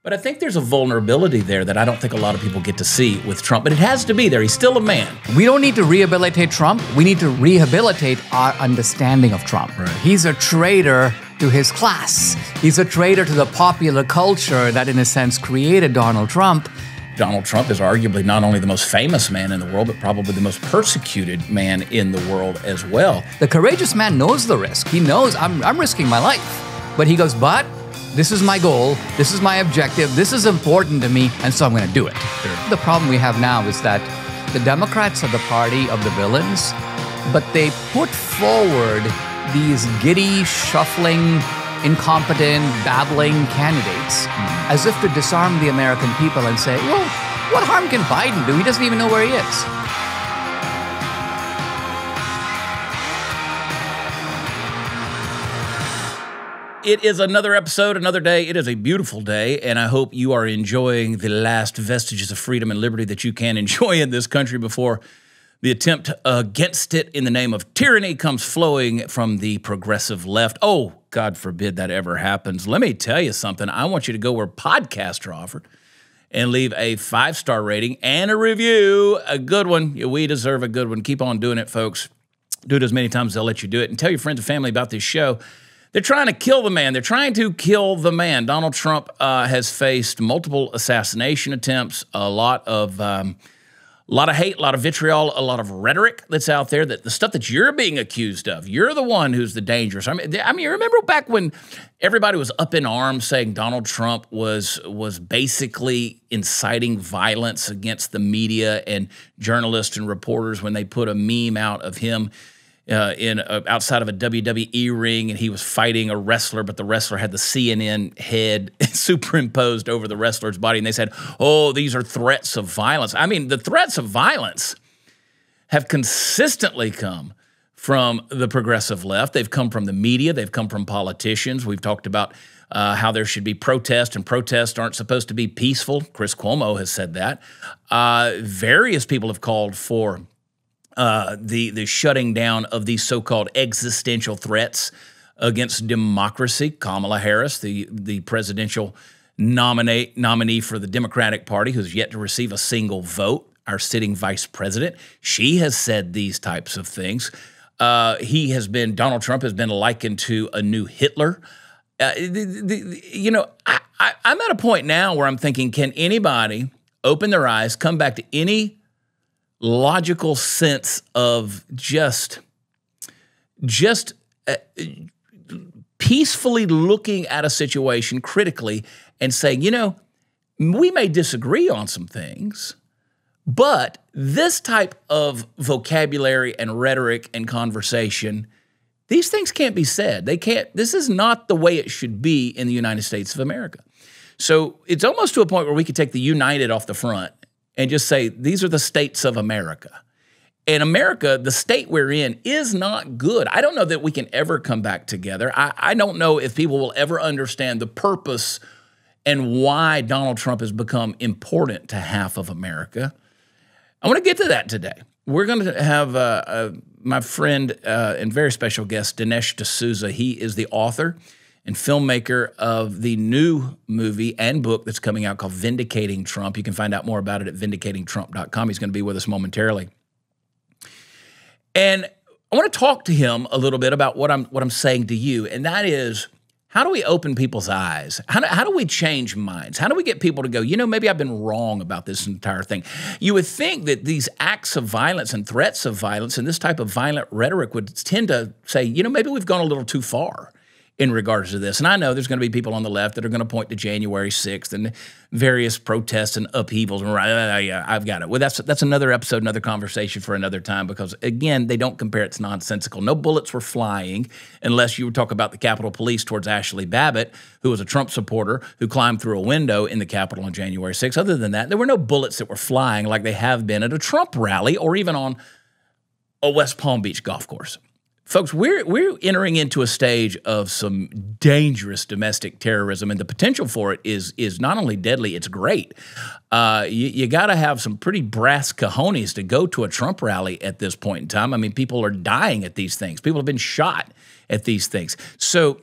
But I think there's a vulnerability there that I don't think a lot of people get to see with Trump, but it has to be there. He's still a man. We don't need to rehabilitate Trump. We need to rehabilitate our understanding of Trump. Right. He's a traitor to his class. He's a traitor to the popular culture that, in a sense, created Donald Trump. Donald Trump is arguably not only the most famous man in the world, but probably the most persecuted man in the world as well. The courageous man knows the risk. He knows, I'm risking my life. But he goes, but this is my goal, this is my objective, this is important to me, and so I'm going to do it. Sure. The problem we have now is that the Democrats are the party of the villains, but they put forward these giddy, shuffling, incompetent, babbling candidates as if to disarm the American people and say, well, what harm can Biden do? He doesn't even know where he is. It is another episode, another day. It is a beautiful day, and I hope you are enjoying the last vestiges of freedom and liberty that you can enjoy in this country before the attempt against it in the name of tyranny comes flowing from the progressive left. Oh, God forbid that ever happens. Let me tell you something. I want you to go where podcasts are offered and leave a 5-star rating and a review, a good one. We deserve a good one. Keep on doing it, folks. Do it as many times as they'll let you do it, and tell your friends and family about this show. They're trying to kill the man. They're trying to kill the man. Donald Trump has faced multiple assassination attempts, a lot of hate, a lot of vitriol, a lot of rhetoric that's out there. That the stuff that you're being accused of, you're the one who's the dangerous. I mean, you remember back when everybody was up in arms saying Donald Trump was basically inciting violence against the media and journalists and reporters when they put a meme out of him outside of a WWE ring, and he was fighting a wrestler, but the wrestler had the CNN head superimposed over the wrestler's body, and they said, oh, these are threats of violence. I mean, the threats of violence have consistently come from the progressive left. They've come from the media. They've come from politicians. We've talked about how there should be protest, and protests aren't supposed to be peaceful. Chris Cuomo has said that. Various people have called for the shutting down of these so-called existential threats against democracy. Kamala Harris, the presidential nominee for the Democratic Party, who's yet to receive a single vote, our sitting vice president, she has said these types of things. Donald Trump has been likened to a new Hitler. I'm at a point now where I'm thinking, can anybody open their eyes, come back to any logical sense of just peacefully looking at a situation critically and saying, we may disagree on some things, but this type of vocabulary and rhetoric and conversation, these things can't be said. This is not the way it should be in the United States of America. So it's almost to a point where we could take the United off the front and just say, these are the states of America. And America, the state we're in, is not good. I don't know that we can ever come back together. I don't know if people will ever understand the purpose and why Donald Trump has become important to half of America. I want to get to that today. We're going to have my friend and very special guest, Dinesh D'Souza. He is the author and filmmaker of the new movie and book that's coming out called Vindicating Trump. You can find out more about it at vindicatingtrump.com. He's going to be with us momentarily. And I want to talk to him a little bit about what I'm saying to you, and that is, how do we open people's eyes? How do we change minds? How do we get people to go, maybe I've been wrong about this entire thing? You would think that these acts of violence and threats of violence and this type of violent rhetoric would tend to say, maybe we've gone a little too far in regards to this. And I know there's going to be people on the left that are going to point to January 6th and various protests and upheavals. Yeah, I've got it. Well, that's another episode, another conversation for another time, because, again, they don't compare. It's nonsensical. No bullets were flying, unless you would talk about the Capitol Police towards Ashley Babbitt, who was a Trump supporter who climbed through a window in the Capitol on January 6th. Other than that, there were no bullets that were flying like they have been at a Trump rally or even on a West Palm Beach golf course. Folks, we're entering into a stage of some dangerous domestic terrorism, and the potential for it is not only deadly, it's great. You got to have some pretty brass cojones to go to a Trump rally at this point in time. I mean, people are dying at these things. People have been shot at these things. So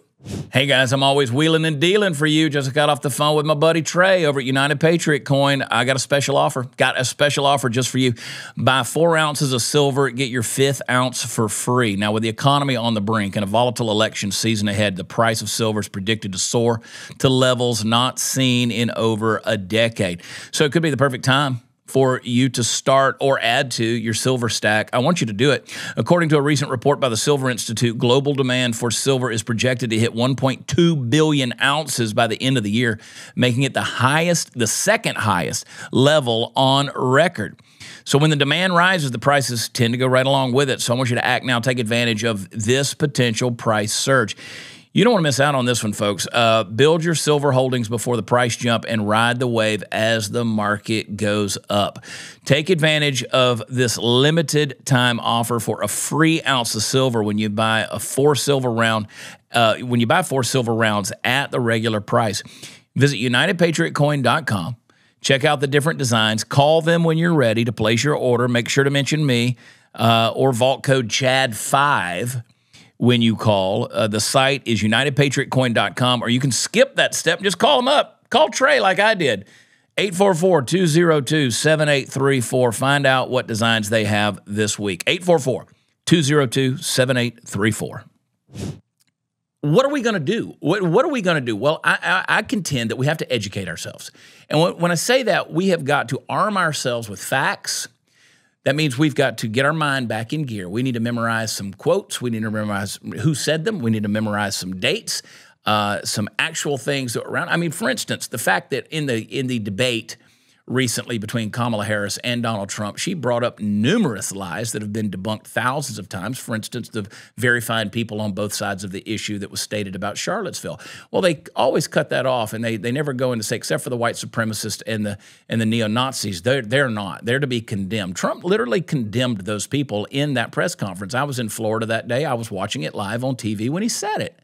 Hey guys, I'm always wheeling and dealing for you. Just got off the phone with my buddy Trey over at United Patriot Coin. I got a special offer. Got a special offer just for you. Buy 4 ounces of silver, get your 5th ounce for free. Now, with the economy on the brink and a volatile election season ahead, the price of silver is predicted to soar to levels not seen in over a decade. So it could be the perfect time for you to start or add to your silver stack. I want you to do it. According to a recent report by the Silver Institute, global demand for silver is projected to hit 1.2 billion ounces by the end of the year, making it the second highest level on record. So when the demand rises, the prices tend to go right along with it. So I want you to act now, take advantage of this potential price surge. You don't want to miss out on this one, folks. Build your silver holdings before the price jump and ride the wave as the market goes up. Take advantage of this limited time offer for a free ounce of silver when you buy a 4 silver round. When you buy 4 silver rounds at the regular price, visit UnitedPatriotCoin.com. Check out the different designs. Call them when you're ready to place your order. Make sure to mention me or vault code CHAD5. When you call. The site is UnitedPatriotCoin.com, or you can skip that step and just call them up. Call Trey like I did. 844-202-7834. Find out what designs they have this week. 844-202-7834. What are we going to do? What are we going to do? Well, I contend that we have to educate ourselves. And when I say that, we have got to arm ourselves with facts. That means we've got to get our mind back in gear. We need to memorize some quotes. We need to memorize who said them. We need to memorize some dates, some actual things that were around. I mean, for instance, the fact that in the debate recently between Kamala Harris and Donald Trump, she brought up numerous lies that have been debunked thousands of times. For instance, the very fine people on both sides of the issue that was stated about Charlottesville. Well, they always cut that off, and they never go into say, except for the white supremacists and the neo-Nazis, they're not. They're to be condemned. Trump literally condemned those people in that press conference. I was in Florida that day. I was watching it live on TV when he said it.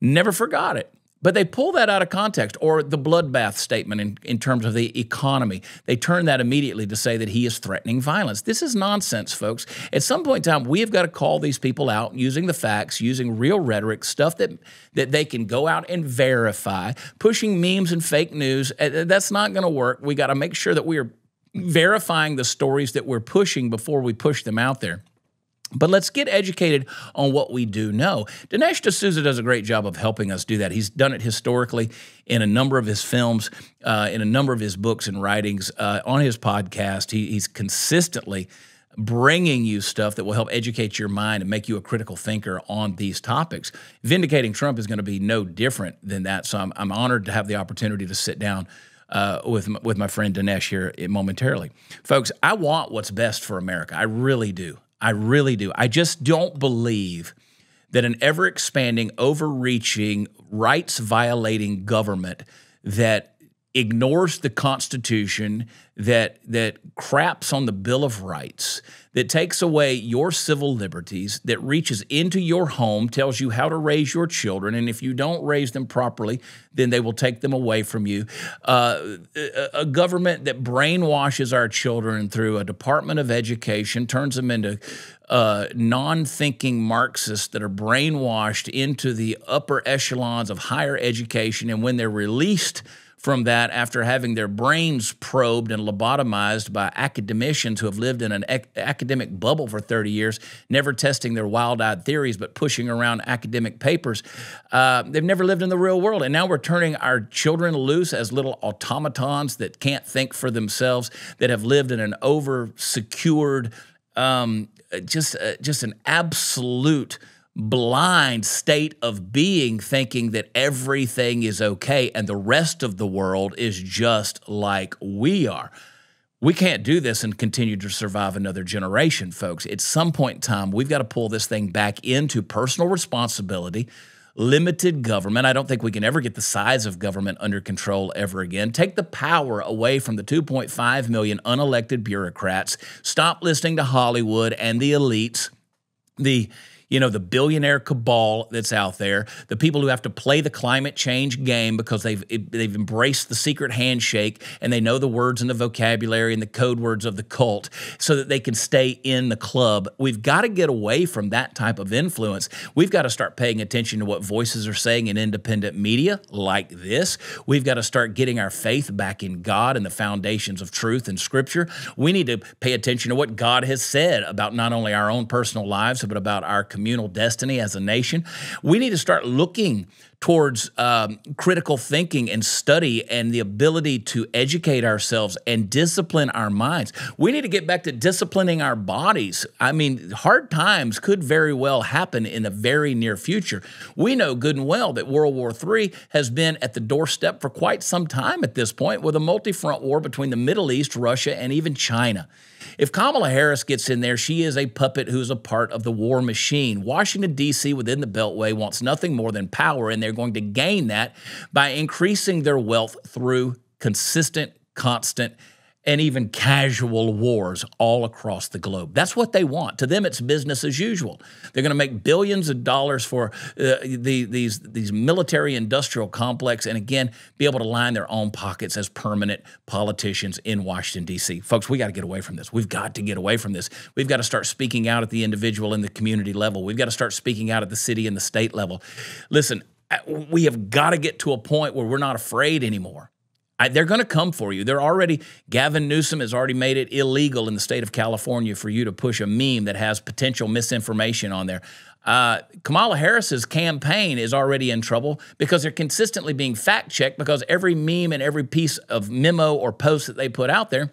Never forgot it. But they pull that out of context, or the bloodbath statement in terms of the economy. They turn that immediately to say that he is threatening violence. This is nonsense, folks. At some point in time, we have got to call these people out using the facts, using real rhetoric, stuff that they can go out and verify. Pushing memes and fake news, that's not going to work. We got to make sure that we are verifying the stories that we're pushing before we push them out there. But let's get educated on what we do know. Dinesh D'Souza does a great job of helping us do that. He's done it historically in a number of his films, in a number of his books and writings, on his podcast. He's consistently bringing you stuff that will help educate your mind and make you a critical thinker on these topics. Vindicating Trump is going to be no different than that. So I'm honored to have the opportunity to sit down with my friend Dinesh here momentarily. Folks, I want what's best for America. I really do. I really do. I just don't believe that an ever-expanding, overreaching, rights-violating government that ignores the Constitution, that craps on the Bill of Rights, that takes away your civil liberties, that reaches into your home, tells you how to raise your children, and if you don't raise them properly, then they will take them away from you. A government that brainwashes our children through a Department of Education, turns them into non-thinking Marxists that are brainwashed into the upper echelons of higher education, and when they're released from that after having their brains probed and lobotomized by academicians who have lived in an academic bubble for 30 years, never testing their wild-eyed theories but pushing around academic papers. They've never lived in the real world, and now we're turning our children loose as little automatons that can't think for themselves, that have lived in an over-secured, just an absolute blind state of being, thinking that everything is okay and the rest of the world is just like we are. We can't do this and continue to survive another generation, folks. At some point in time, we've got to pull this thing back into personal responsibility, limited government. I don't think we can ever get the size of government under control ever again. Take the power away from the 2.5 million unelected bureaucrats. Stop listening to Hollywood and the elites, the the billionaire cabal that's out there, the people who have to play the climate change game because they've embraced the secret handshake and they know the words and the vocabulary and the code words of the cult so that they can stay in the club. We've got to get away from that type of influence. We've got to start paying attention to what voices are saying in independent media like this. We've got to start getting our faith back in God and the foundations of truth and Scripture. We need to pay attention to what God has said about not only our own personal lives, but about our communal destiny as a nation. We need to start looking towards critical thinking and study and the ability to educate ourselves and discipline our minds. We need to get back to disciplining our bodies. I mean, hard times could very well happen in the very near future. We know good and well that World War III has been at the doorstep for quite some time at this point, with a multi-front war between the Middle East, Russia, and even China. If Kamala Harris gets in there, she is a puppet who's a part of the war machine. Washington, D.C., within the Beltway, wants nothing more than power, and they're going to gain that by increasing their wealth through consistent, constant, and even casual wars all across the globe. That's what they want. To them, it's business as usual. They're going to make billions of dollars for these military-industrial complex, and again, be able to line their own pockets as permanent politicians in Washington, D.C. Folks, we got to get away from this. We've got to get away from this. We've got to start speaking out at the individual and the community level. We've got to start speaking out at the city and the state level. Listen, we have got to get to a point where we're not afraid anymore. They're going to come for you. Gavin Newsom has already made it illegal in the state of California for you to push a meme that has potential misinformation on there. Kamala Harris's campaign is already in trouble because they're consistently being fact-checked, because every meme and every piece of memo or post that they put out there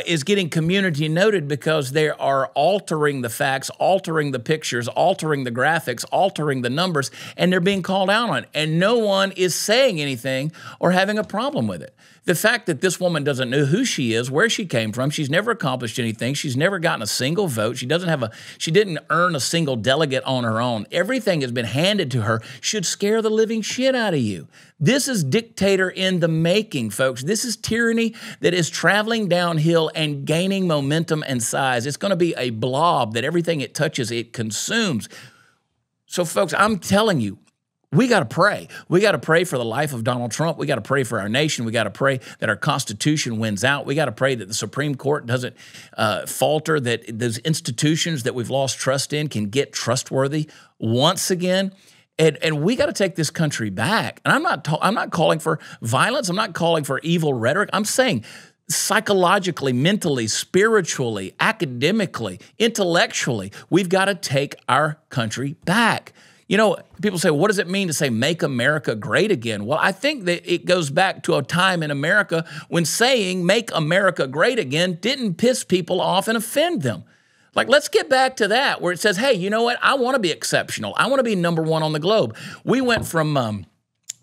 is getting community noted because they are altering the facts, altering the pictures, altering the graphics, altering the numbers, and they're being called out on it. And no one is saying anything or having a problem with it. The fact that this woman doesn't know who she is, where she came from, she's never accomplished anything, she's never gotten a single vote, she didn't earn a single delegate on her own, everything has been handed to her, should scare the living shit out of you. This is dictator in the making, folks. This is tyranny that is traveling downhill and gaining momentum and size. It's going to be a blob that everything it touches, it consumes. So, folks, I'm telling you, we got to pray. We got to pray for the life of Donald Trump. We got to pray for our nation. We got to pray that our Constitution wins out. We got to pray that the Supreme Court doesn't falter, that those institutions that we've lost trust in can get trustworthy once again. And we got to take this country back. And I'm not calling for violence. I'm not calling for evil rhetoric. I'm saying psychologically, mentally, spiritually, academically, intellectually, we've got to take our country back. People say, what does it mean to say make America great again? Well, I think that it goes back to a time in America when saying make America great again didn't piss people off and offend them. Like, let's get back to that, where it says, hey, you know what? I want to be exceptional. I want to be number one on the globe. We went from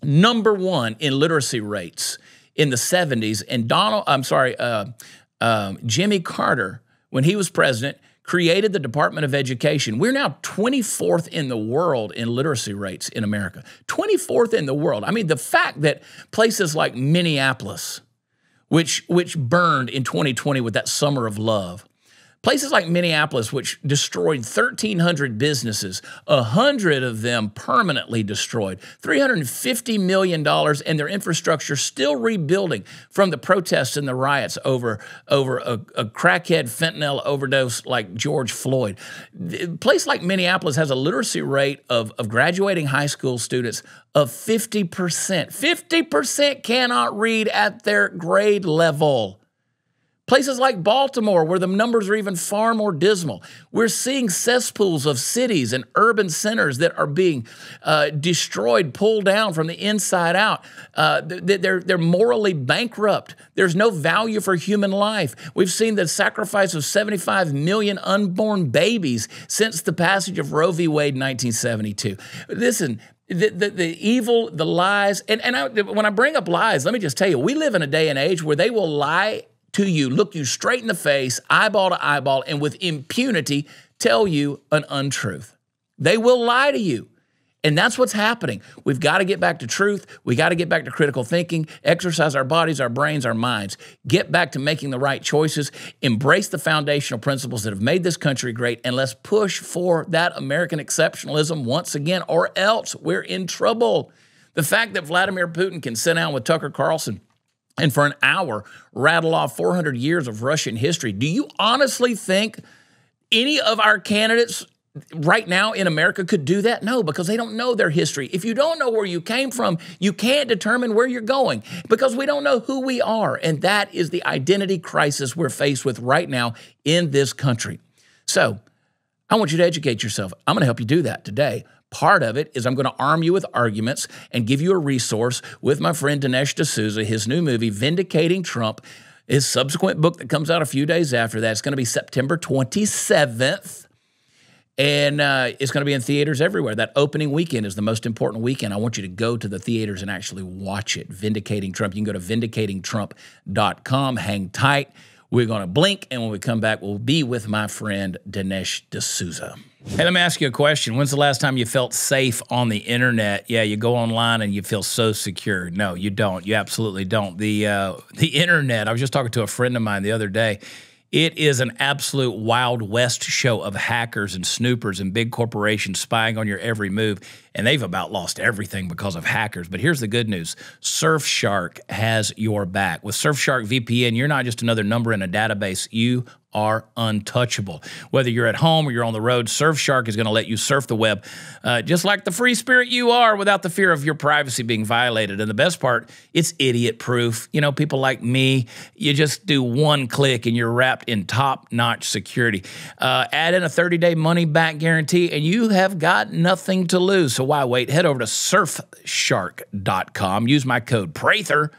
number one in literacy rates in the 70s, and Jimmy Carter, when he was president, created the Department of Education. We're now 24th in the world in literacy rates in America. 24th in the world. I mean, the fact that places like Minneapolis, which burned in 2020 with that summer of love, places like Minneapolis, which destroyed 1,300 businesses, 100 of them permanently destroyed, $350 million, and their infrastructure still rebuilding from the protests and the riots over a crackhead fentanyl overdose like George Floyd. A place like Minneapolis has a literacy rate of graduating high school students of 50%. 50% cannot read at their grade level. Places like Baltimore, where the numbers are even far more dismal. We're seeing cesspools of cities and urban centers that are being destroyed, pulled down from the inside out. They're morally bankrupt. There's no value for human life. We've seen the sacrifice of 75 million unborn babies since the passage of Roe v. Wade in 1972. Listen, the evil, the lies, and when I bring up lies, let me just tell you, we live in a day and age where they will lie to you, look you straight in the face, eyeball to eyeball, and with impunity tell you an untruth. They will lie to you. And that's what's happening. We've got to get back to truth. We got to get back to critical thinking, exercise our bodies, our brains, our minds, get back to making the right choices, embrace the foundational principles that have made this country great, and let's push for that American exceptionalism once again, or else we're in trouble. The fact that Vladimir Putin can sit down with Tucker Carlson and for an hour rattle off 400 years of Russian history, do you honestly think any of our candidates right now in America could do that? No, because they don't know their history. If you don't know where you came from, you can't determine where you're going because we don't know who we are. And that is the identity crisis we're faced with right now in this country. So I want you to educate yourself. I'm going to help you do that today. Part of it is I'm going to arm you with arguments and give you a resource with my friend Dinesh D'Souza, his new movie, Vindicating Trump. His subsequent book that comes out a few days after that, it's going to be September 27th. And it's going to be in theaters everywhere. That opening weekend is the most important weekend. I want you to go to the theaters and actually watch it. Vindicating Trump. You can go to vindicatingtrump.com. Hang tight. We're going to blink, and when we come back, we'll be with my friend Dinesh D'Souza. Hey, let me ask you a question. When's the last time you felt safe on the internet? Yeah, you go online and you feel so secure. No, you don't. You absolutely don't. The internet, I was just talking to a friend of mine the other day. It is an absolute Wild West show of hackers and snoopers and big corporations spying on your every move, and they've about lost everything because of hackers. But here's the good news. SurfShark has your back. With SurfShark VPN, you're not just another number in a database. You are untouchable. Whether you're at home or you're on the road, SurfShark is going to let you surf the web just like the free spirit you are without the fear of your privacy being violated. And the best part, it's idiot-proof. You know, people like me, you just do one click and you're wrapped in top-notch security. Add in a 30-day money-back guarantee and you have got nothing to lose. So why wait? Head over to SurfShark.com. Use my code Prather,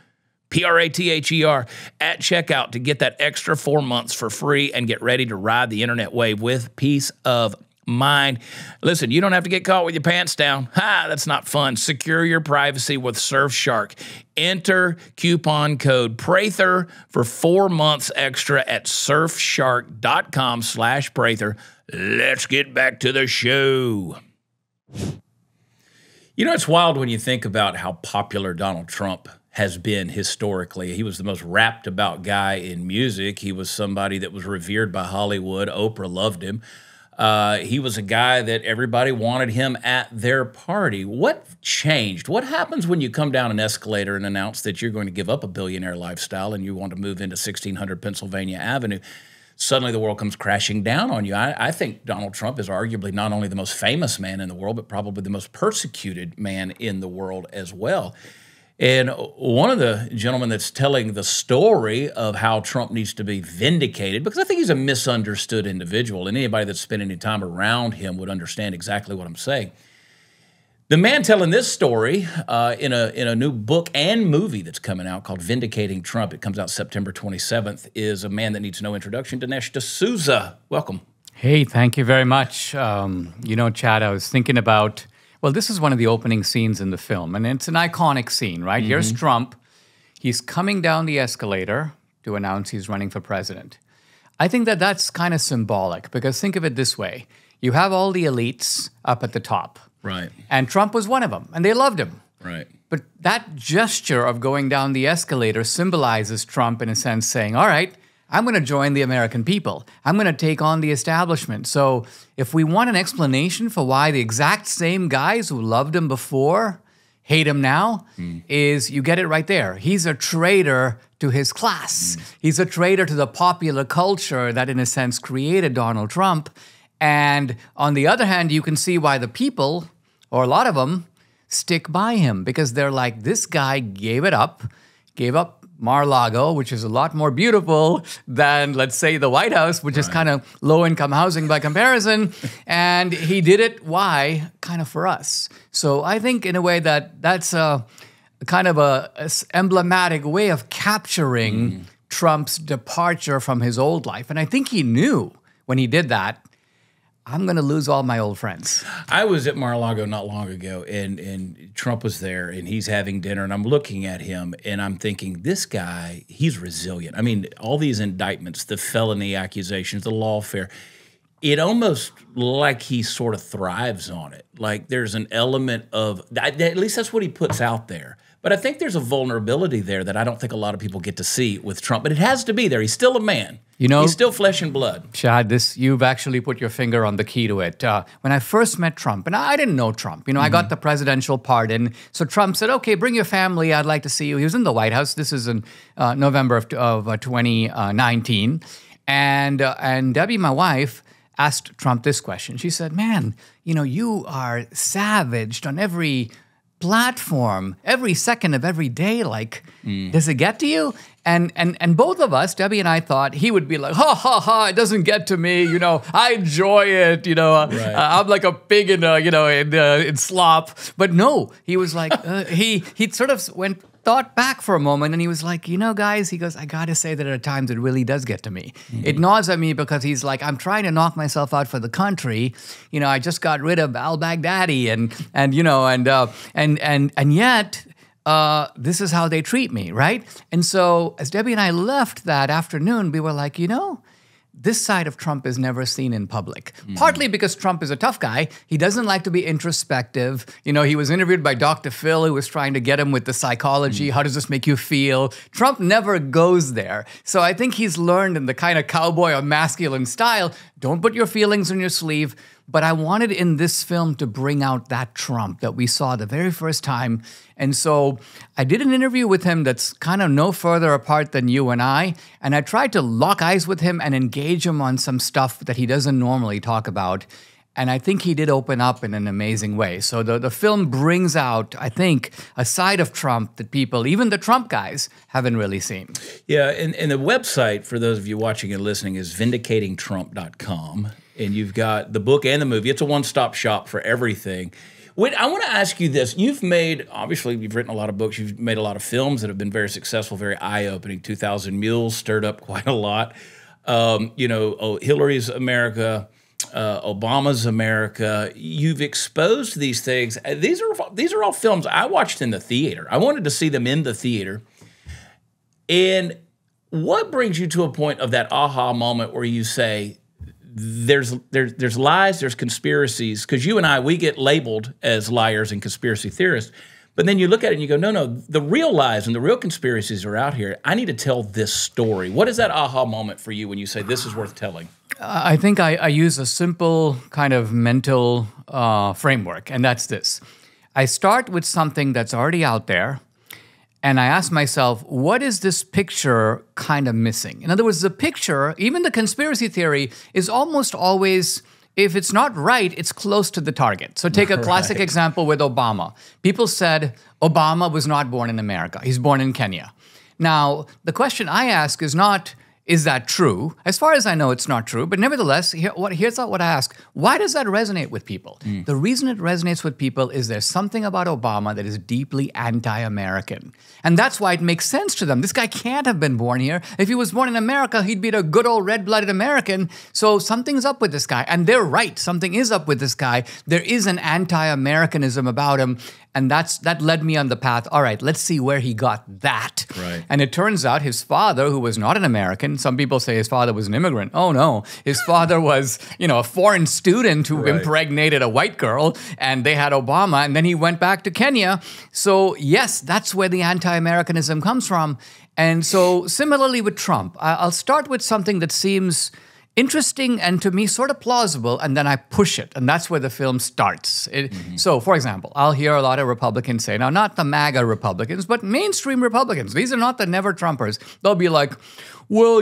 P-R-A-T-H-E-R, at checkout to get that extra 4 months for free and get ready to ride the internet wave with peace of mind. Listen, you don't have to get caught with your pants down. Ha, that's not fun. Secure your privacy with SurfShark. Enter coupon code Prather for 4 months extra at surfshark.com/Prather. Let's get back to the show. You know, it's wild when you think about how popular Donald Trump has been historically. He was the most rapped about guy in music. He was somebody that was revered by Hollywood. Oprah loved him. He was a guy that everybody wanted him at their party. What changed? What happens when you come down an escalator and announce that you're going to give up a billionaire lifestyle and you want to move into 1600 Pennsylvania Avenue? Suddenly the world comes crashing down on you. I think Donald Trump is arguably not only the most famous man in the world, but probably the most persecuted man in the world as well. And one of the gentlemen that's telling the story of how Trump needs to be vindicated, because I think he's a misunderstood individual, and anybody that's spent any time around him would understand exactly what I'm saying. The man telling this story in a new book and movie that's coming out called Vindicating Trump, it comes out September 27th, is a man that needs no introduction, Dinesh D'Souza. Welcome. Hey, thank you very much. You know, Chad, I was thinking about, well, this is one of the opening scenes in the film, and it's an iconic scene, right? Mm-hmm. Here's Trump. He's coming down the escalator to announce he's running for president. I think that that's kind of symbolic, because think of it this way. You have all the elites up at the top. Right. And Trump was one of them, and they loved him. Right. But that gesture of going down the escalator symbolizes Trump, in a sense, saying, all right, I'm going to join the American people. I'm going to take on the establishment. So if we want an explanation for why the exact same guys who loved him before hate him now, is you get it right there. He's a traitor to his class. He's a traitor to the popular culture that, in a sense, created Donald Trump. And on the other hand, you can see why the people, or a lot of them, stick by him, because they're like, this guy gave up Mar-a-Lago, which is a lot more beautiful than, let's say, the White House, which is kind of low-income housing by comparison. And he did it, why? Kind of for us. So I think, in a way, that's a kind of a emblematic way of capturing Trump's departure from his old life. And I think he knew when he did that, I'm going to lose all my old friends. I was at Mar-a-Lago not long ago, and Trump was there, and he's having dinner, and I'm looking at him, and I'm thinking, this guy, he's resilient. I mean, all these indictments, the felony accusations, the lawfare, it almost like he sort of thrives on it. Like there's an element of, at least that's what he puts out there. But I think there's a vulnerability there that I don't think a lot of people get to see with Trump. But it has to be there. He's still a man. You know, he's still flesh and blood. Chad, you've actually put your finger on the key to it. When I first met Trump, and I didn't know Trump, I got the presidential pardon. So Trump said, okay, bring your family. I'd like to see you. He was in the White House. This is in November of 2019. And Debbie, my wife, asked Trump this question. She said, man, you are savaged on every platform, every second of every day. Like, does it get to you? And both of us, Debbie and I, thought he would be like, ha, ha, ha, it doesn't get to me. I enjoy it. Right. I'm like a pig in slop. But no, he was like, he sort of thought back for a moment, and he was like, guys, he goes, I got to say that at times it really does get to me. Mm-hmm. It gnaws at me because he's like, I'm trying to knock myself out for the country. I just got rid of al-Baghdadi and yet this is how they treat me, right? And so as Debbie and I left that afternoon, we were like, this side of Trump is never seen in public. Mm-hmm. Partly because Trump is a tough guy. He doesn't like to be introspective. He was interviewed by Dr. Phil, who was trying to get him with the psychology. Mm-hmm. How does this make you feel? Trump never goes there. So I think he's learned in the kind of cowboy or masculine style, don't put your feelings on your sleeve. But I wanted in this film to bring out that Trump that we saw the very first time. And so I did an interview with him that's kind of no further apart than you and I tried to lock eyes with him and engage him on some stuff that he doesn't normally talk about. And I think he did open up in an amazing way. So the film brings out, I think, a side of Trump that people, even the Trump guys, haven't really seen. Yeah, and the website, for those of you watching and listening, is vindicatingtrump.com. And you've got the book and the movie. It's a one-stop shop for everything. I want to ask you this. Obviously, you've written a lot of books. You've made a lot of films that have been very successful, very eye-opening. 2,000 Mules stirred up quite a lot. Hillary's America, Obama's America. You've exposed these things. These are all films I watched in the theater. I wanted to see them in the theater. And what brings you to a point of that aha moment where you say, there's lies, there's conspiracies, because you and I, we get labeled as liars and conspiracy theorists, but then you look at it and you go, no, the real lies and the real conspiracies are out here. I need to tell this story. What is that aha moment for you when you say this is worth telling? I think I use a simple kind of mental framework, and that's this. I start with something that's already out there, and I ask myself, what is this picture kind of missing? In other words, the picture, even the conspiracy theory, is almost always, if it's not right, it's close to the target. So take a classic example with Obama. People said Obama was not born in America. He's born in Kenya. Now, the question I ask is not, is that true? As far as I know, it's not true. But nevertheless, here's what I ask. Why does that resonate with people? The reason it resonates with people is there's something about Obama that is deeply anti-American. And that's why it makes sense to them. This guy can't have been born here. If he was born in America, he'd be a good old red-blooded American. So something's up with this guy. And they're right. Something is up with this guy. There is an anti-Americanism about him. And that led me on the path, all right, let's see where he got that. Right. And it turns out his father, who was not an American, some people say his father was an immigrant. Oh, no. His father was, a foreign student who impregnated a white girl, and they had Obama, and then he went back to Kenya. So, yes, that's where the anti-Americanism comes from. And so, similarly with Trump, I'll start with something that seems interesting and to me sort of plausible, and then I push it, and that's where the film starts. So, for example, I'll hear a lot of Republicans say, now not the MAGA Republicans, but mainstream Republicans, these are not the never-Trumpers. They'll be like, well,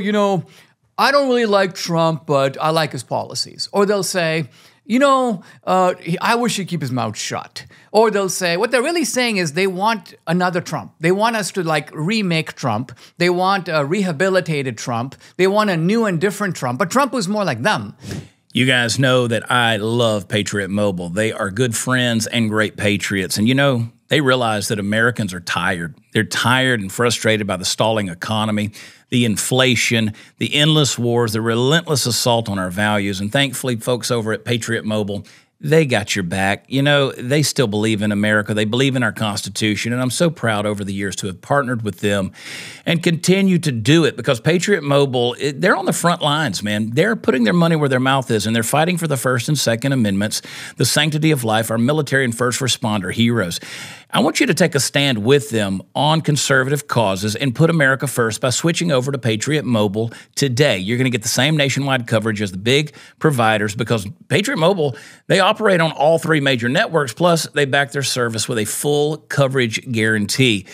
I don't really like Trump, but I like his policies. Or they'll say, I wish he'd keep his mouth shut. Or they'll say, what they're really saying is they want another Trump. They want us to remake Trump. They want a rehabilitated Trump. They want a new and different Trump. But Trump was more like them. You guys know that I love Patriot Mobile. They are good friends and great patriots. And they realize that Americans are tired. They're tired and frustrated by the stalling economy, the inflation, the endless wars, the relentless assault on our values. And thankfully, folks over at Patriot Mobile, they got your back. You know, they still believe in America. They believe in our Constitution, and I'm so proud over the years to have partnered with them and continue to do it because Patriot Mobile, they're on the front lines, man. They're putting their money where their mouth is, and they're fighting for the First and Second Amendments, the sanctity of life, our military and first responder heroes. I want you to take a stand with them on conservative causes and put America first by switching over to Patriot Mobile today. You're going to get the same nationwide coverage as the big providers because Patriot Mobile, they operate on all three major networks, plus they back their service with a full coverage guarantee.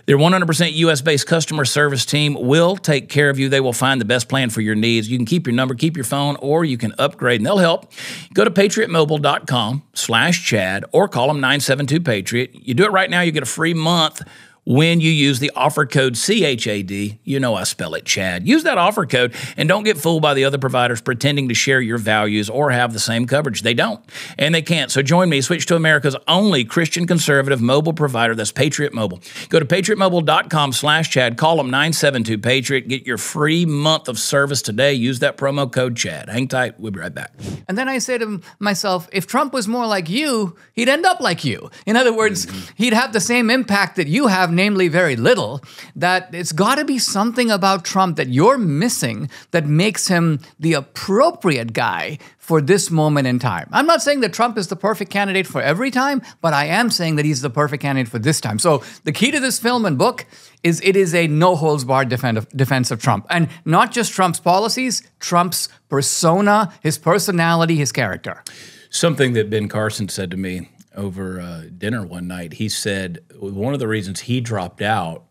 Their 100% U.S.-based customer service team will take care of you. They will find the best plan for your needs. You can keep your number, keep your phone, or you can upgrade, and they'll help. Go to patriotmobile.com/Chad or call them 972-PATRIOT. You do it right now, you get a free month when you use the offer code CHAD. You know I spell it Chad. Use that offer code and don't get fooled by the other providers pretending to share your values or have the same coverage. They don't, and they can't. So join me. Switch to America's only Christian conservative mobile provider. That's Patriot Mobile. Go to patriotmobile.com/Chad. Call them 972-PATRIOT. Get your free month of service today. Use that promo code Chad. Hang tight. We'll be right back. And then I say to myself, if Trump was more like you, he'd end up like you. In other words, he'd have the same impact that you have, namely very little. That it's got to be something about Trump that you're missing that makes him the appropriate guy for this moment in time. I'm not saying that Trump is the perfect candidate for every time, but I am saying that he's the perfect candidate for this time. So the key to this film and book is it is a no-holds-barred defense of Trump. And not just Trump's policies, Trump's persona, his personality, his character. Something that Ben Carson said to me over dinner one night, he said one of the reasons he dropped out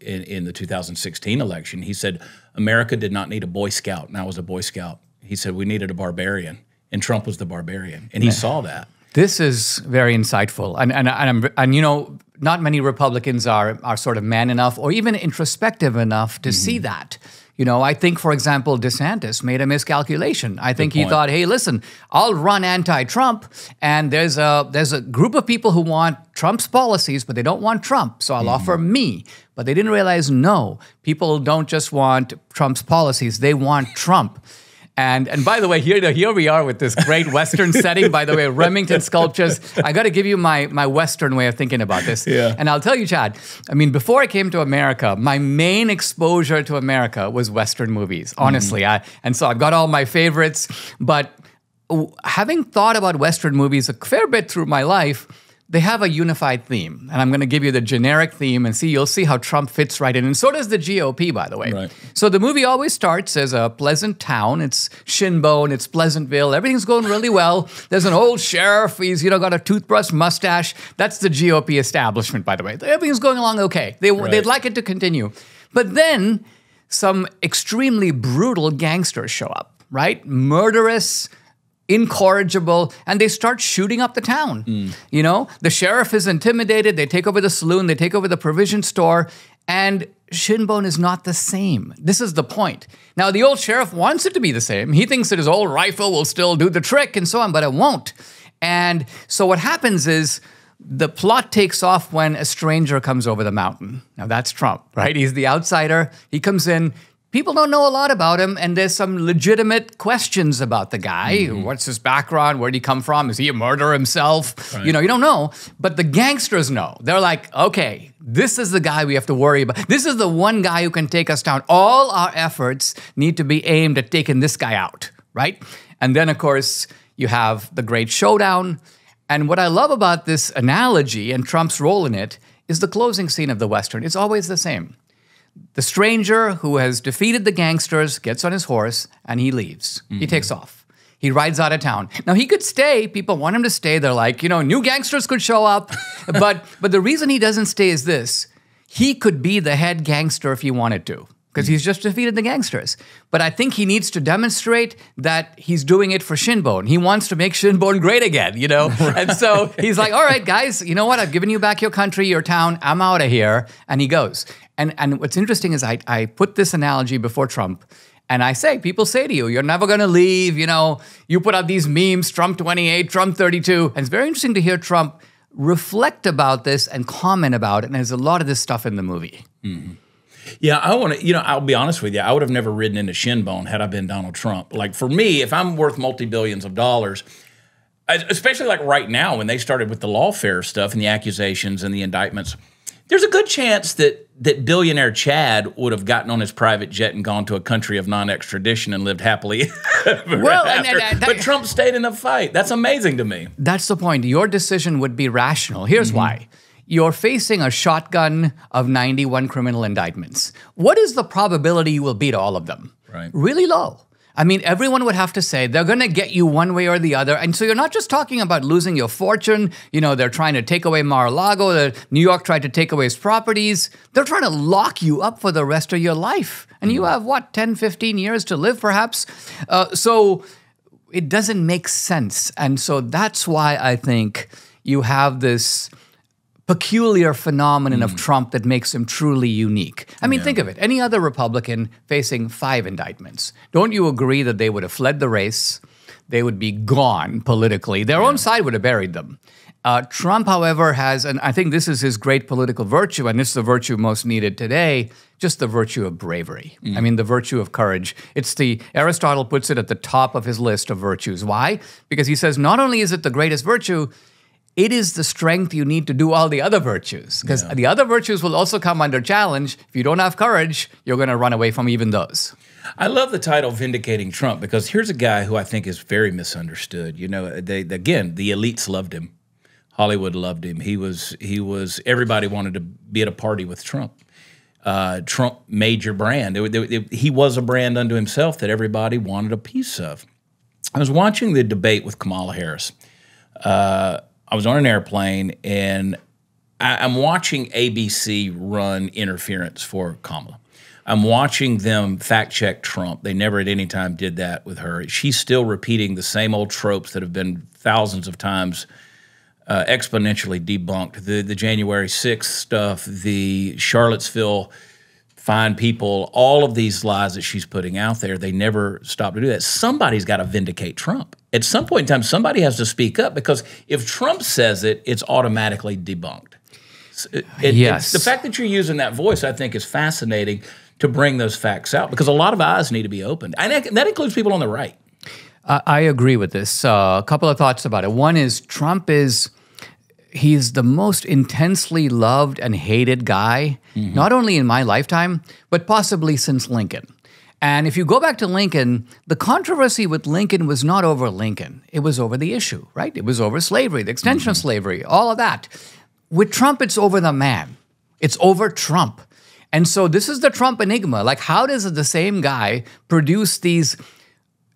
in the 2016 election, he said, America did not need a Boy Scout, and I was a Boy Scout. He said, we needed a barbarian, and Trump was the barbarian, and he saw that. This is very insightful, and you know, not many Republicans are sort of man enough or even introspective enough to see that. You know, I think, for example, DeSantis made a miscalculation. I think he thought, hey, listen, I'll run anti-Trump, and there's a group of people who want Trump's policies, but they don't want Trump, so I'll offer me. But they didn't realize, no, people don't just want Trump's policies, they want Trump. And by the way, here we are with this great Western setting. By the way, Remington sculptures. I got to give you my Western way of thinking about this. Yeah. And I'll tell you, Chad, I mean, before I came to America, my main exposure to America was Western movies, honestly. And so I've got all my favorites. But having thought about Western movies a fair bit through my life, they have a unified theme. And I'm going to give you the generic theme and you'll see how Trump fits right in. And so does the GOP, by the way. Right. So the movie always starts as a pleasant town. It's Shinbone, it's Pleasantville. Everything's going really well. There's an old sheriff. He's, got a toothbrush mustache. That's the GOP establishment, by the way. Everything's going along okay. They'd like it to continue. But then some extremely brutal gangsters show up, right? Murderous, incorrigible, and they start shooting up the town. You know, the sheriff is intimidated. They take over the saloon. They take over the provision store. And Shinbone is not the same. This is the point. Now, the old sheriff wants it to be the same. He thinks that his old rifle will still do the trick and so on, but it won't. And so what happens is the plot takes off when a stranger comes over the mountain. Now, that's Trump, right? He's the outsider. He comes in. People don't know a lot about him, and there's some legitimate questions about the guy. What's his background? Where'd he come from? Is he a murderer himself? Right. You don't know. But the gangsters know. They're like, okay, this is the guy we have to worry about. This is the one guy who can take us down. All our efforts need to be aimed at taking this guy out, right? And then, of course, you have the great showdown. And what I love about this analogy and Trump's role in it is the closing scene of the Western. It's always the same. The stranger who has defeated the gangsters gets on his horse and he leaves. He takes off. He rides out of town. Now, he could stay. People want him to stay. They're like, new gangsters could show up. But the reason he doesn't stay is this. He could be the head gangster if he wanted to, because he's just defeated the gangsters. But I think he needs to demonstrate that he's doing it for Shinbone. He wants to make Shinbone great again, Right. And so he's like, all right, guys, you know what? I've given you back your country, your town. I'm out of here. And he goes. And what's interesting is I put this analogy before Trump, and people say to you, you're never going to leave. You put out these memes, Trump 28, Trump 32. And it's very interesting to hear Trump reflect about this and comment about it. And there's a lot of this stuff in the movie. Yeah, I want to, I'll be honest with you. I would have never ridden into Shinbone had I been Donald Trump. Like, for me, if I'm worth multi-billions of dollars, Especially like right now when they started with the lawfare stuff and the accusations and the indictments. There's a good chance that billionaire Chad would have gotten on his private jet and gone to a country of non-extradition and lived happily ever after. But Trump stayed in the fight. That's amazing to me. That's the point. Your decision would be rational. Here's why. You're facing a shotgun of 91 criminal indictments. What is the probability you will beat all of them? Right. Really low. I mean, everyone would have to say they're going to get you one way or the other. And so you're not just talking about losing your fortune. You know, they're trying to take away Mar-a-Lago. New York tried to take away his properties. They're trying to lock you up for the rest of your life. And you have, 10, 15 years to live, perhaps? So it doesn't make sense. And so that's why I think you have this peculiar phenomenon of Trump that makes him truly unique. I mean, think of it. Any other Republican facing 5 indictments. Don't you agree that they would have fled the race? They would be gone politically. Their own side would have buried them. Trump, however, has, and I think this is his great political virtue, and this is the virtue most needed today, just the virtue of bravery. I mean, the virtue of courage. Aristotle puts it at the top of his list of virtues. Why? Because he says not only is it the greatest virtue, it is the strength you need to do all the other virtues. Because the other virtues will also come under challenge. If you don't have courage, you're going to run away from even those. I love the title Vindicating Trump because here's a guy who I think is very misunderstood. You know, again, the elites loved him. Hollywood loved him. He was. Everybody wanted to be at a party with Trump. Trump major brand. He was a brand unto himself that everybody wanted a piece of. I was watching the debate with Kamala Harris. I was on an airplane, and I'm watching ABC run interference for Kamala. I'm watching them fact-check Trump. They never at any time did that with her. She's still repeating the same old tropes that have been thousands of times exponentially debunked. The January 6th stuff, the Charlottesville fine people, all of these lies that she's putting out there, they never stop to do that. Somebody's got to vindicate Trump. At some point in time, somebody has to speak up because if Trump says it, it's automatically debunked. Yes. The fact that you're using that voice, I think, is fascinating to bring those facts out because a lot of eyes need to be opened. And that includes people on the right. I agree with this. A couple of thoughts about it. One is Trump he's the most intensely loved and hated guy, not only in my lifetime, but possibly since Lincoln. And if you go back to Lincoln, the controversy with Lincoln was not over Lincoln. It was over the issue, right? It was over slavery, the extension of slavery, all of that. With Trump, it's over the man. It's over Trump. And so this is the Trump enigma. Like, how does the same guy produce these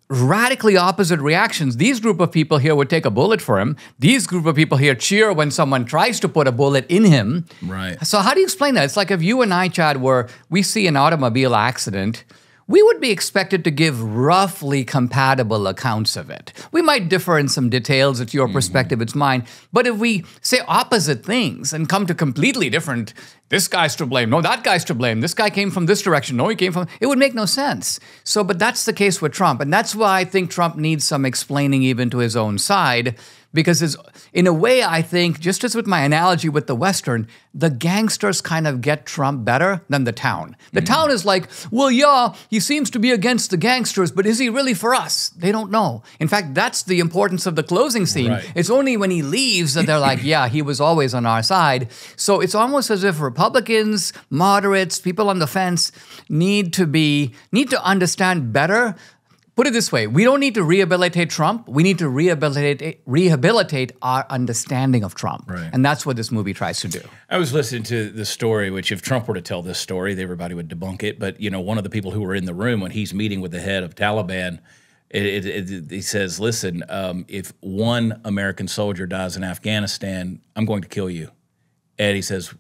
radically opposite reactions? These group of people here would take a bullet for him. These group of people here cheer when someone tries to put a bullet in him. Right. So how do you explain that? It's like if you and I, Chad, we see an automobile accident, we would be expected to give roughly compatible accounts of it. We might differ in some details. It's your perspective, it's mine. But if we say opposite things and come to completely different, this guy's to blame, no, that guy's to blame, this guy came from this direction, no, he came from, it would make no sense. So, but that's the case with Trump. And that's why I think Trump needs some explaining even to his own side. Because in a way, I think, just as with my analogy with the Western, the gangsters kind of get Trump better than the town. The town is like, well, yeah, he seems to be against the gangsters, but is he really for us? They don't know. In fact, that's the importance of the closing scene. Right. It's only when he leaves that they're like, yeah, he was always on our side. So it's almost as if Republicans, moderates, people on the fence need to understand better. Put it this way, we don't need to rehabilitate Trump. We need to rehabilitate our understanding of Trump. Right. And that's what this movie tries to do. I was listening to the story, which if Trump were to tell this story, everybody would debunk it. But, you know, one of the people who were in the room when he's meeting with the head of Taliban, he says, listen, if one American soldier dies in Afghanistan, I'm going to kill you. And he says,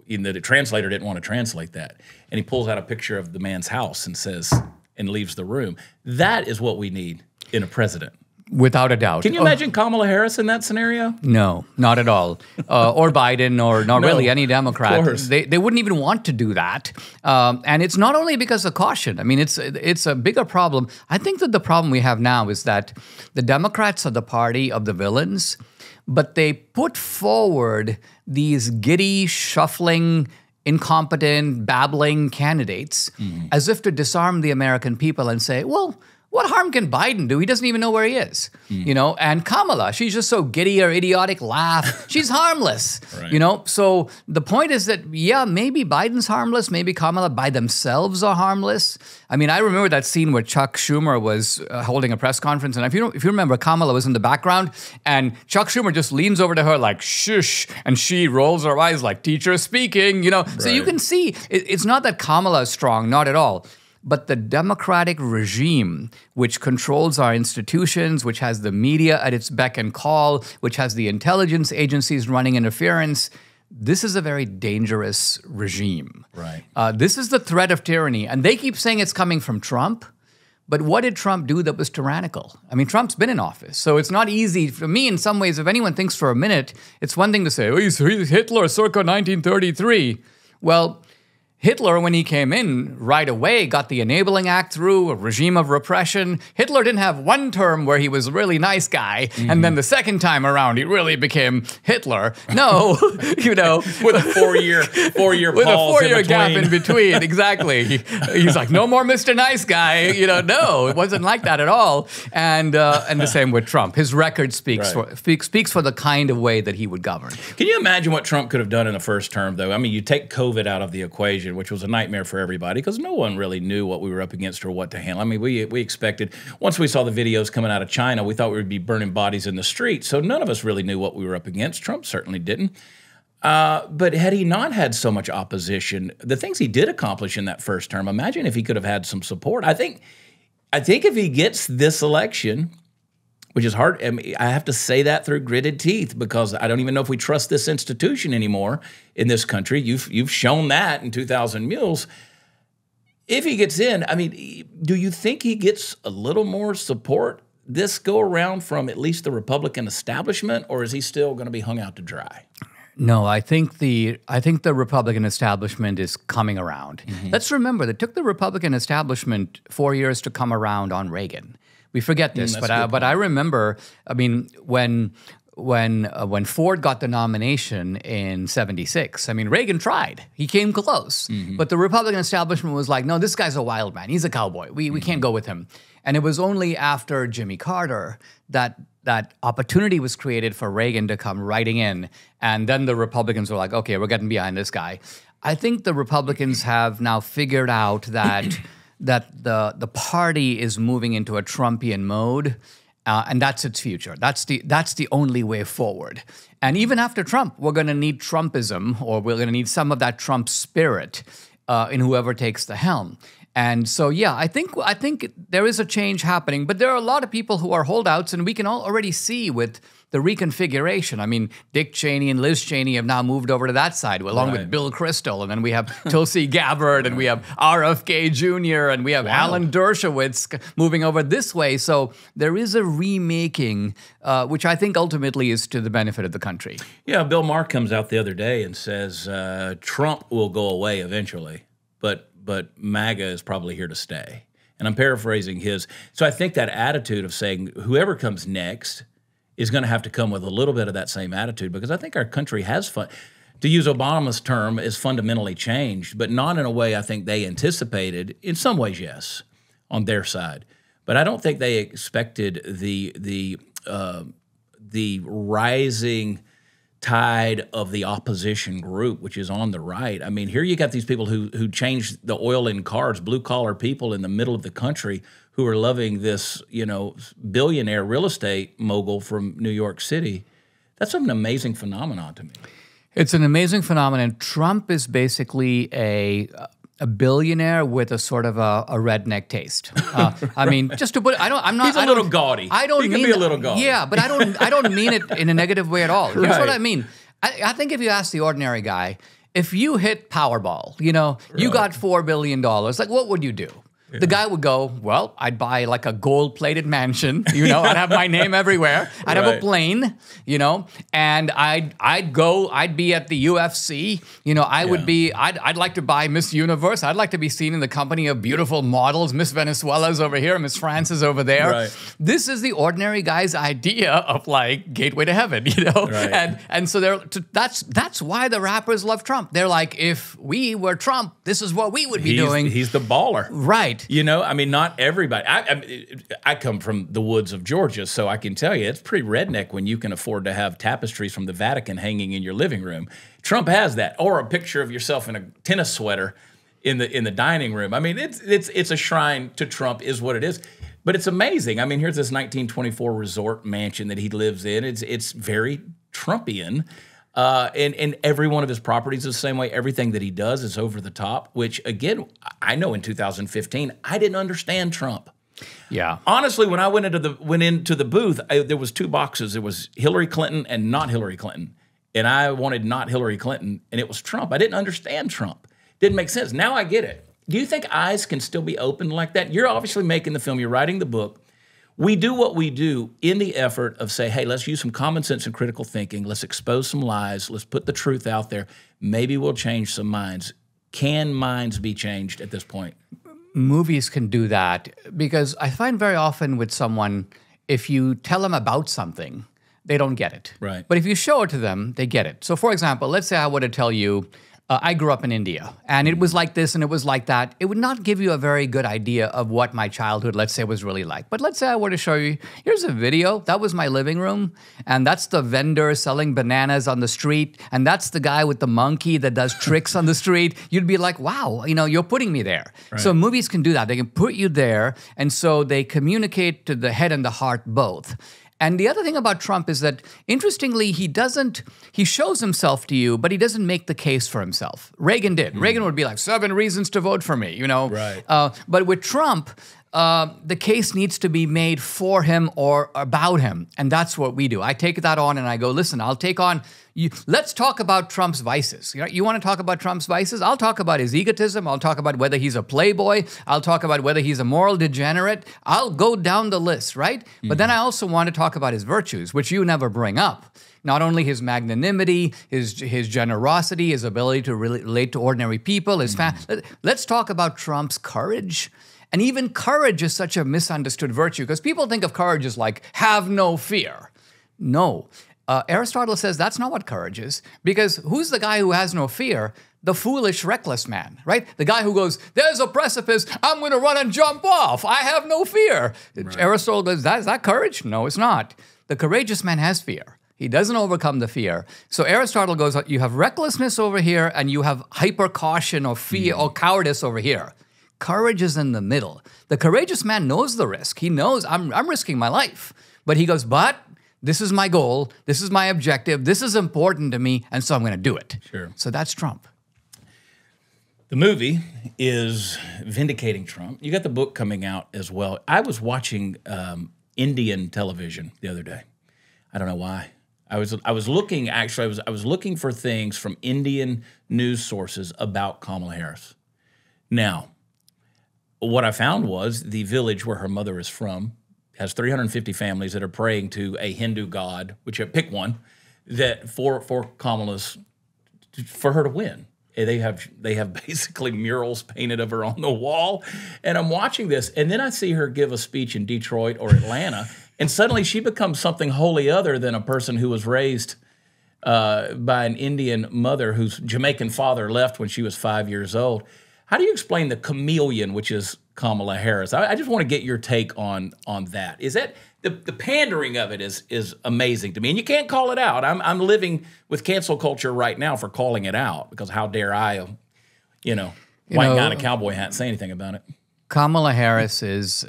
the translator didn't want to translate that. And he pulls out a picture of the man's house and says, and leaves the room. That is what we need in a president. Without a doubt. Can you imagine Kamala Harris in that scenario? No, not at all. Or Biden, or not really any Democrat. They wouldn't even want to do that. And it's not only because of caution. I mean, it's a bigger problem. I think that the problem we have now is that the Democrats are the party of the villains, but they put forward these giddy, shuffling, incompetent, babbling candidates as if to disarm the American people and say, well, What harm can Biden do? He doesn't even know where he is, you know? And Kamala, she's just so giddy or idiotic laugh. She's harmless, you know? So the point is that, yeah, maybe Biden's harmless. Maybe Kamala by themselves are harmless. I mean, I remember that scene where Chuck Schumer was holding a press conference. And if you remember, Kamala was in the background and Chuck Schumer just leans over to her like, shush. And she rolls her eyes like, teacher speaking, you know? Right. So you can see it's not that Kamala is strong, not at all. But the Democratic regime, which controls our institutions, which has the media at its beck and call, which has the intelligence agencies running interference, this is a very dangerous regime. Right. This is the threat of tyranny. And they keep saying it's coming from Trump. But what did Trump do that was tyrannical? I mean, Trump's been in office, so it's not easy for me in some ways. If anyone thinks for a minute, it's one thing to say, oh, he's Hitler circa 1933. Well, Hitler, when he came in, right away got the Enabling Act through, a regime of repression. Hitler didn't have one term where he was a really nice guy, and then the second time around, he really became Hitler. No, you know. With a four-year with a four-year gap in between, exactly. He's like, no more Mr. Nice Guy. You know, no, it wasn't like that at all. And the same with Trump. His record speaks for the kind of way that he would govern. Can you imagine what Trump could have done in the first term, though? I mean, you take COVID out of the equation, which was a nightmare for everybody because no one really knew what we were up against or what to handle. I mean, we expected, once we saw the videos coming out of China, we thought we would be burning bodies in the street. So none of us really knew what we were up against. Trump certainly didn't. But had he not had so much opposition, the things he did accomplish in that first term, imagine if he could have had some support. I think if he gets this election, which is hard. I mean, I have to say that through gritted teeth because I don't even know if we trust this institution anymore in this country. You've shown that in 2,000 Mules. If he gets in, I mean, do you think he gets a little more support this go around from at least the Republican establishment, or is he still going to be hung out to dry? No, I think the Republican establishment is coming around. Let's remember that it took the Republican establishment 4 years to come around on Reagan. We forget this, but I remember. I mean, when Ford got the nomination in '76, I mean, Reagan tried. He came close, but the Republican establishment was like, "No, this guy's a wild man. He's a cowboy. We can't go with him." And it was only after Jimmy Carter that opportunity was created for Reagan to come riding in, and then the Republicans were like, "Okay, we're getting behind this guy." I think the Republicans have now figured out that. That the party is moving into a Trumpian mode, and that's its future. That's the only way forward. And even after Trump, we're going to need Trumpism, or we're going to need some of that Trump spirit in whoever takes the helm. And so, yeah, I think there is a change happening, but there are a lot of people who are holdouts, and we can already see with the reconfiguration. I mean, Dick Cheney and Liz Cheney have now moved over to that side, along with Bill Kristol, and then we have Tulsi Gabbard, and we have RFK Jr., and we have Alan Dershowitz moving over this way. So there is a remaking, which I think ultimately is to the benefit of the country. Yeah, Bill Maher comes out the other day and says Trump will go away eventually, but MAGA is probably here to stay. And I'm paraphrasing his. So I think that attitude of saying whoever comes next is going to have to come with a little bit of that same attitude, because I think our country has, to use Obama's term, is fundamentally changed, but not in a way I think they anticipated. In some ways, yes, on their side. But I don't think they expected the rising tide of the opposition group, which is on the right. I mean, here you got these people who changed the oil in cars, blue-collar people in the middle of the country who are loving this, you know, billionaire real estate mogul from New York City. That's an amazing phenomenon to me. It's an amazing phenomenon. Trump is basically a billionaire with a sort of a redneck taste. I mean, just to put, I'm not. He's a little gaudy. I don't he mean can be a little gaudy. Yeah, but I don't mean it in a negative way at all. Here's what I mean. I think if you ask the ordinary guy, if you hit Powerball, you know, you got $4 billion, like what would you do? The guy would go, well, I'd buy like a gold-plated mansion, you know, I'd have my name everywhere, I'd have a plane, you know, and I'd be at the UFC, you know, I'd like to buy Miss Universe, I'd like to be seen in the company of beautiful models, Miss Venezuela's over here, Miss France is over there. Right. This is the ordinary guy's idea of like gateway to heaven, you know, and so that's why the rappers love Trump. They're like, if we were Trump, this is what we would be doing. He's the baller. Right. right. You know, I mean, not everybody. I come from the woods of Georgia, so I can tell you it's pretty redneck when you can afford to have tapestries from the Vatican hanging in your living room. Trump has that, or a picture of yourself in a tennis sweater in the dining room. I mean, it's a shrine to Trump, is what it is. But it's amazing. I mean, here's this 1924 resort mansion that he lives in. It's very Trumpian. And every one of his properties is the same way. Everything that he does is over the top, which, again, I know in 2015, I didn't understand Trump. Yeah. Honestly, when I went into the booth, there was two boxes. It was Hillary Clinton and not Hillary Clinton. And I wanted not Hillary Clinton, and it was Trump. I didn't understand Trump. Didn't make sense. Now I get it. Do you think eyes can still be opened like that? You're obviously making the film. You're writing the book. We do what we do in the effort of say, hey, let's use some common sense and critical thinking. Let's expose some lies. Let's put the truth out there. Maybe we'll change some minds. Can minds be changed at this point? Movies can do that because I find very often with someone, if you tell them about something, they don't get it. Right. But if you show it to them, they get it. So for example, let's say I were to tell you, I grew up in India, and it was like this and it was like that. It would not give you a very good idea of what my childhood, let's say, was really like. But let's say I were to show you, here's a video. That was my living room, and that's the vendor selling bananas on the street, and that's the guy with the monkey that does tricks on the street. You'd be like, wow, you know, you're putting me there. Right. So movies can do that. They can put you there, and so they communicate to the head and the heart both. And the other thing about Trump is that, interestingly, he shows himself to you, but he doesn't make the case for himself. Reagan did. Reagan would be like, 7 reasons to vote for me, you know. Right. But with Trump, the case needs to be made for him or about him. And that's what we do. I take that on and I go, listen, I'll take on, let's talk about Trump's vices. You want to talk about Trump's vices? I'll talk about his egotism. I'll talk about whether he's a playboy. I'll talk about whether he's a moral degenerate. I'll go down the list, right? But then I also want to talk about his virtues, which you never bring up. Not only his magnanimity, his generosity, his ability to relate to ordinary people, his let's talk about Trump's courage. And even courage is such a misunderstood virtue because people think of courage as like, have no fear. No. Aristotle says that's not what courage is, because who's the guy who has no fear? The foolish, reckless man, right? The guy who goes, there's a precipice, I'm going to run and jump off. I have no fear. Right. Aristotle goes, is that courage? No, it's not. The courageous man has fear. He doesn't overcome the fear. So Aristotle goes, you have recklessness over here and you have hyper caution or fear or cowardice over here. Courage is in the middle. The courageous man knows the risk. He knows I'm risking my life. But he goes, but this is my goal. This is my objective. This is important to me, and so I'm going to do it. Sure. So that's Trump. The movie is Vindicating Trump. You got the book coming out as well. I was watching Indian television the other day. I don't know why. I was looking, actually, I was looking for things from Indian news sources about Kamala Harris. Now, what I found was the village where her mother is from has 350 families that are praying to a Hindu god, which pick one, that for Kamala's, for her to win. They have basically murals painted of her on the wall, and I'm watching this, and then I see her give a speech in Detroit or Atlanta, and suddenly she becomes something wholly other than a person who was raised by an Indian mother whose Jamaican father left when she was 5 years old. How do you explain the chameleon, which is Kamala Harris? I just want to get your take on that. Is that the pandering of it is amazing to me, and you can't call it out. I'm living with cancel culture right now for calling it out because how dare I, white guy in a cowboy hat say anything about it? Kamala Harris is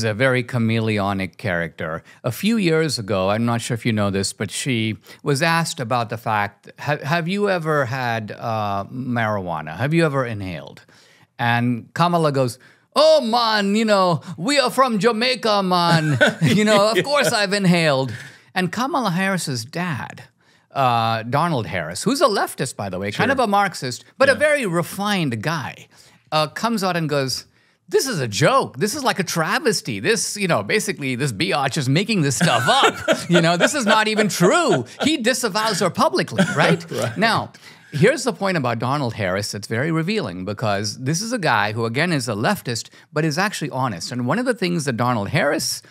a very chameleonic character. A few years ago, I'm not sure if you know this, but she was asked about the fact, have you ever had marijuana? Have you ever inhaled? And Kamala goes, oh, man, we are from Jamaica, man. Of course I've inhaled. And Kamala Harris's dad, Donald Harris, who's a leftist, by the way, kind of a Marxist, but a very refined guy, comes out and goes, this is a joke. This is like a travesty. This, basically this biatch is making this stuff up. This is not even true. He disavows her publicly, right? Right. Now, here's the point about Donald Harris that's very revealing, because this is a guy who, again, is a leftist, but is actually honest. And one of the things that Donald Harris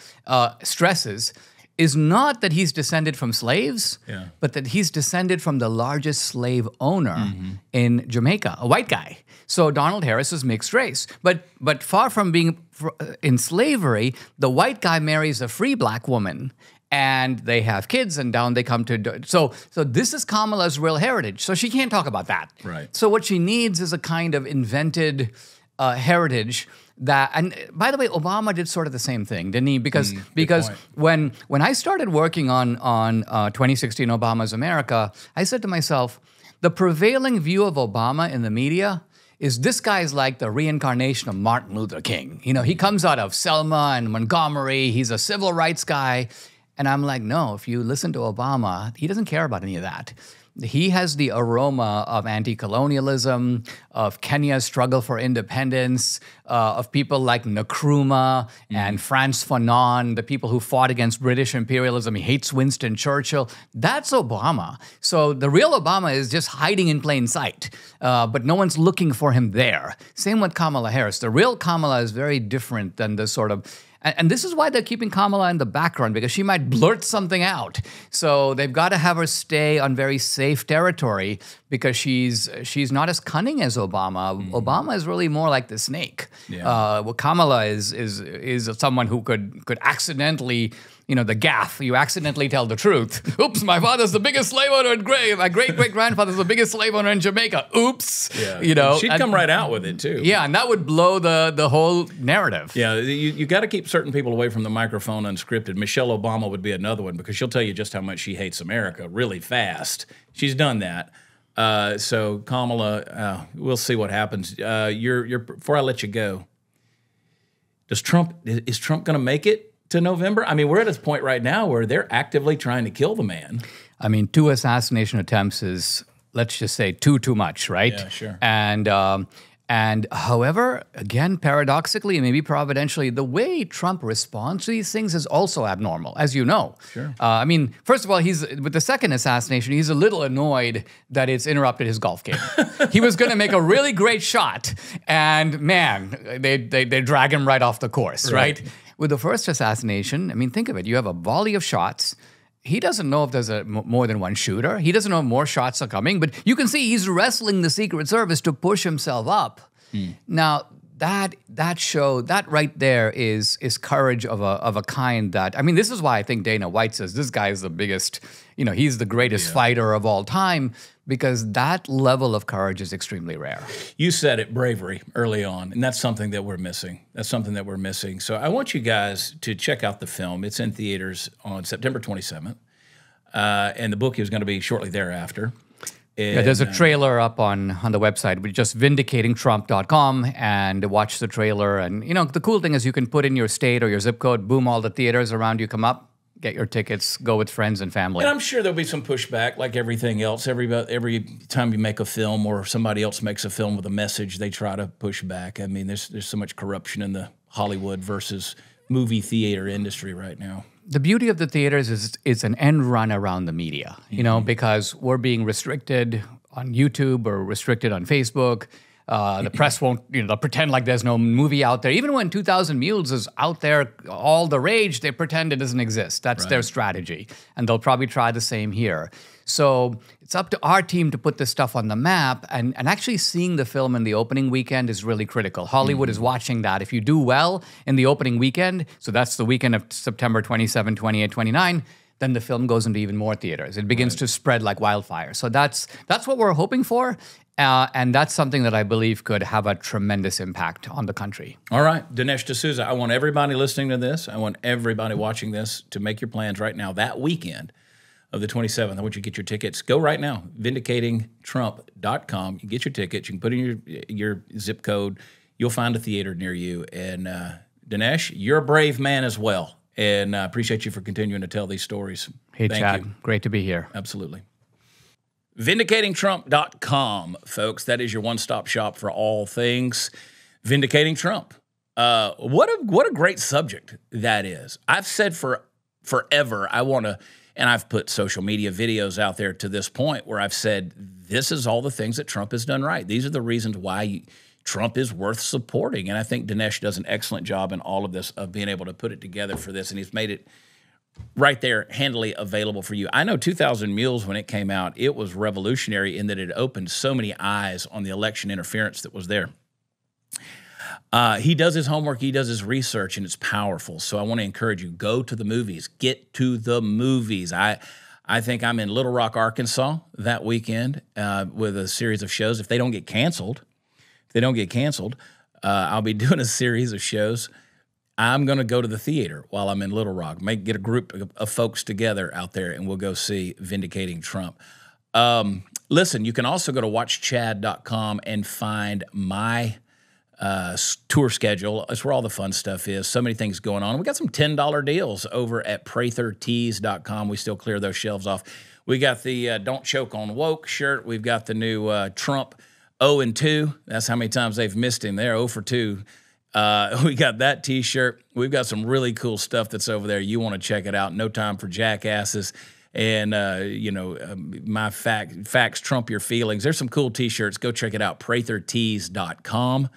stresses is not that he's descended from slaves, Yeah. but that he's descended from the largest slave owner in Jamaica, a white guy. So Donald Harris is mixed race. But far from being in slavery, the white guy marries a free black woman, and they have kids, and down they come to... So this is Kamala's real heritage. So she can't talk about that. Right. So what she needs is a kind of invented heritage that... And by the way, Obama did sort of the same thing, didn't he? Because when I started working on 2016 Obama's America, I said to myself, the prevailing view of Obama in the media is this guy's like the reincarnation of Martin Luther King. You know, he comes out of Selma and Montgomery. He's a civil rights guy. And I'm like, no, if you listen to Obama, he doesn't care about any of that. He has the aroma of anti-colonialism, of Kenya's struggle for independence, of people like Nkrumah and Frantz Fanon, the people who fought against British imperialism. He hates Winston Churchill. That's Obama. So the real Obama is just hiding in plain sight, but no one's looking for him there. Same with Kamala Harris. The real Kamala is very different than the sort of... And this is why they're keeping Kamala in the background, because she might blurt something out. So they've got to have her stay on very safe territory because she's not as cunning as Obama. Obama is really more like the snake. Yeah. Well, Kamala is someone who could accidentally, you know, the gaffe. You accidentally tell the truth. Oops, my father's the biggest slave owner in Gray. My great-great-grandfather's the biggest slave owner in Jamaica. Oops. Yeah. You know. She'd come right out with it, too. Yeah, and that would blow the whole narrative. Yeah, you got to keep certain people away from the microphone unscripted. Michelle Obama would be another one because she'll tell you just how much she hates America really fast. She's done that. So Kamala, we'll see what happens. Before I let you go, is Trump going to make it to November? I mean, we're at this point right now where they're actively trying to kill the man. I mean, 2 assassination attempts is, let's just say, too much, right? Yeah, sure. And however, again, paradoxically, maybe providentially, the way Trump responds to these things is also abnormal, as you know. Sure. I mean, first of all, with the second assassination, he's a little annoyed that it's interrupted his golf game. He was going to make a really great shot, and man, they drag him right off the course, right? With the first assassination, I mean, think of it. You have a volley of shots. He doesn't know if there's more than one shooter. He doesn't know if more shots are coming, but you can see he's wrestling the Secret Service to push himself up. Now, that right there is courage of a kind that, I mean, this is why I think Dana White says this guy is the biggest, you know, he's the greatest fighter of all time, because that level of courage is extremely rare. You said it, bravery, early on, and that's something that we're missing. So I want you guys to check out the film. It's in theaters on September 27th, and the book is going to be shortly thereafter. And, yeah, there's a trailer up on the website. We just vindicatingtrump.com and watch the trailer. And, you know, the cool thing is you can put in your state or your zip code, boom, all the theaters around you come up, get your tickets, go with friends and family. And I'm sure there'll be some pushback like everything else. Every time you make a film or somebody else makes a film with a message, they try to push back. I mean, there's so much corruption in the Hollywood versus movie theater industry right now. The beauty of the theaters is it's an end run around the media, you know, because we're being restricted on YouTube or restricted on Facebook. The press won't, you know, they'll pretend like there's no movie out there. Even when 2,000 Mules is out there, all the rage, they pretend it doesn't exist. That's their strategy. And they'll probably try the same here. So it's up to our team to put this stuff on the map. And actually seeing the film in the opening weekend is really critical. Hollywood is watching that. If you do well in the opening weekend, so that's the weekend of September 27, 28, 29, then the film goes into even more theaters. It begins to spread like wildfire. So that's what we're hoping for. And that's something that I believe could have a tremendous impact on the country. All right, Dinesh D'Souza, I want everybody listening to this, I want everybody watching this to make your plans right now. That weekend of the 27th, I want you to get your tickets. Go right now, vindicatingtrump.com. You get your tickets. You can put in your zip code. You'll find a theater near you. And Dinesh, you're a brave man as well. And I appreciate you for continuing to tell these stories. Hey, Thank Chad, you. great to be here. Absolutely. Vindicatingtrump.com, folks. That is your one-stop shop for all things Vindicating Trump. What a great subject that is. I've said forever, I want to, and I've put social media videos out there to this point where I've said, this is all the things that Trump has done right. These are the reasons why Trump is worth supporting. And I think Dinesh does an excellent job in all of this of being able to put it together for this. And he's made it right there, handily available for you. I know 2,000 Mules, when it came out, it was revolutionary in that it opened so many eyes on the election interference that was there. He does his homework, he does his research, and it's powerful. So I want to encourage you, go to the movies, get to the movies. I think I'm in Little Rock, Arkansas that weekend with a series of shows. If they don't get canceled, I'll be doing a series of shows. I'm going to go to the theater while I'm in Little Rock. Get a group of folks together out there, and we'll go see Vindicating Trump. Listen, you can also go to watchchad.com and find my tour schedule. It's where all the fun stuff is. So many things going on. We got some $10 deals over at prathertees.com. We still clear those shelves off. We got the Don't Choke on Woke shirt. We've got the new Trump 0-2. That's how many times they've missed him there, 0 for 2. We got that T-shirt. We've got some really cool stuff that's over there. You want to check it out. No Time for Jackasses. And, my facts trump your feelings. There's some cool T-shirts. Go check it out, prathertees.com.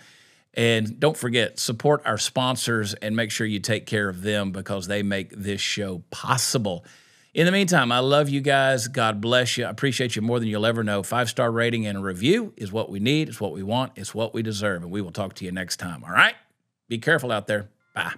And don't forget, support our sponsors and make sure you take care of them because they make this show possible. In the meantime, I love you guys. God bless you. I appreciate you more than you'll ever know. 5-star rating and a review is what we need. It's what we want. It's what we deserve. And we will talk to you next time. All right? Be careful out there. Bye.